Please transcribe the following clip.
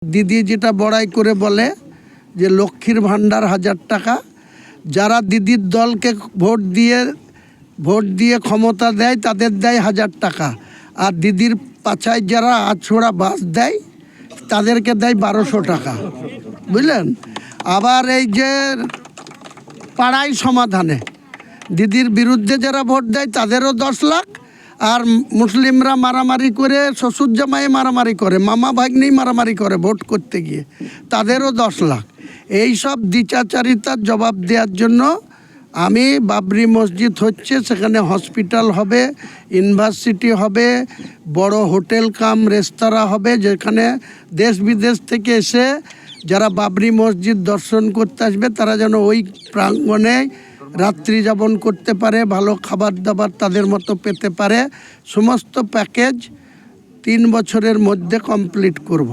দিদি যেটা বড়াই করে বলে যে লক্ষ্মীর ভাণ্ডার 1000 টাকা, যারা দিদির দলকে ভোট দিয়ে ক্ষমতা দেয় তাদের দেয় 1000 টাকা, আর দিদির পাছায় যারা আছড়া বাস দেয় তাদেরকে দেয় 1200 টাকা, বুঝলেন। আবার এই যে পাড়াই সমাধানে দিদির বিরুদ্ধে যারা ভোট দেয় তাদেরও 10 লাখ, আর মুসলিমরা মারামারি করে শ্বশুর জামাই মারামারি করে, মামা ভাগ্নেই মারামারি করে ভোট করতে গিয়ে, তাদেরও 10 লাখ। এই সব দ্বিচাচারিতার জবাব দেওয়ার জন্য আমি বাবরি মসজিদ হচ্ছে, সেখানে হসপিটাল হবে, ইউনিভার্সিটি হবে, বড় হোটেল কাম রেস্তোরাঁ হবে, যেখানে দেশ বিদেশ থেকে এসে যারা বাবরি মসজিদ দর্শন করতে আসবে তারা যেন ওই প্রাঙ্গণে রাত্রি যাপন করতে পারে, ভালো খাবার দাবার তাদের মতো পেতে পারে। সমস্ত প্যাকেজ 3 বছরের মধ্যে কমপ্লিট করব।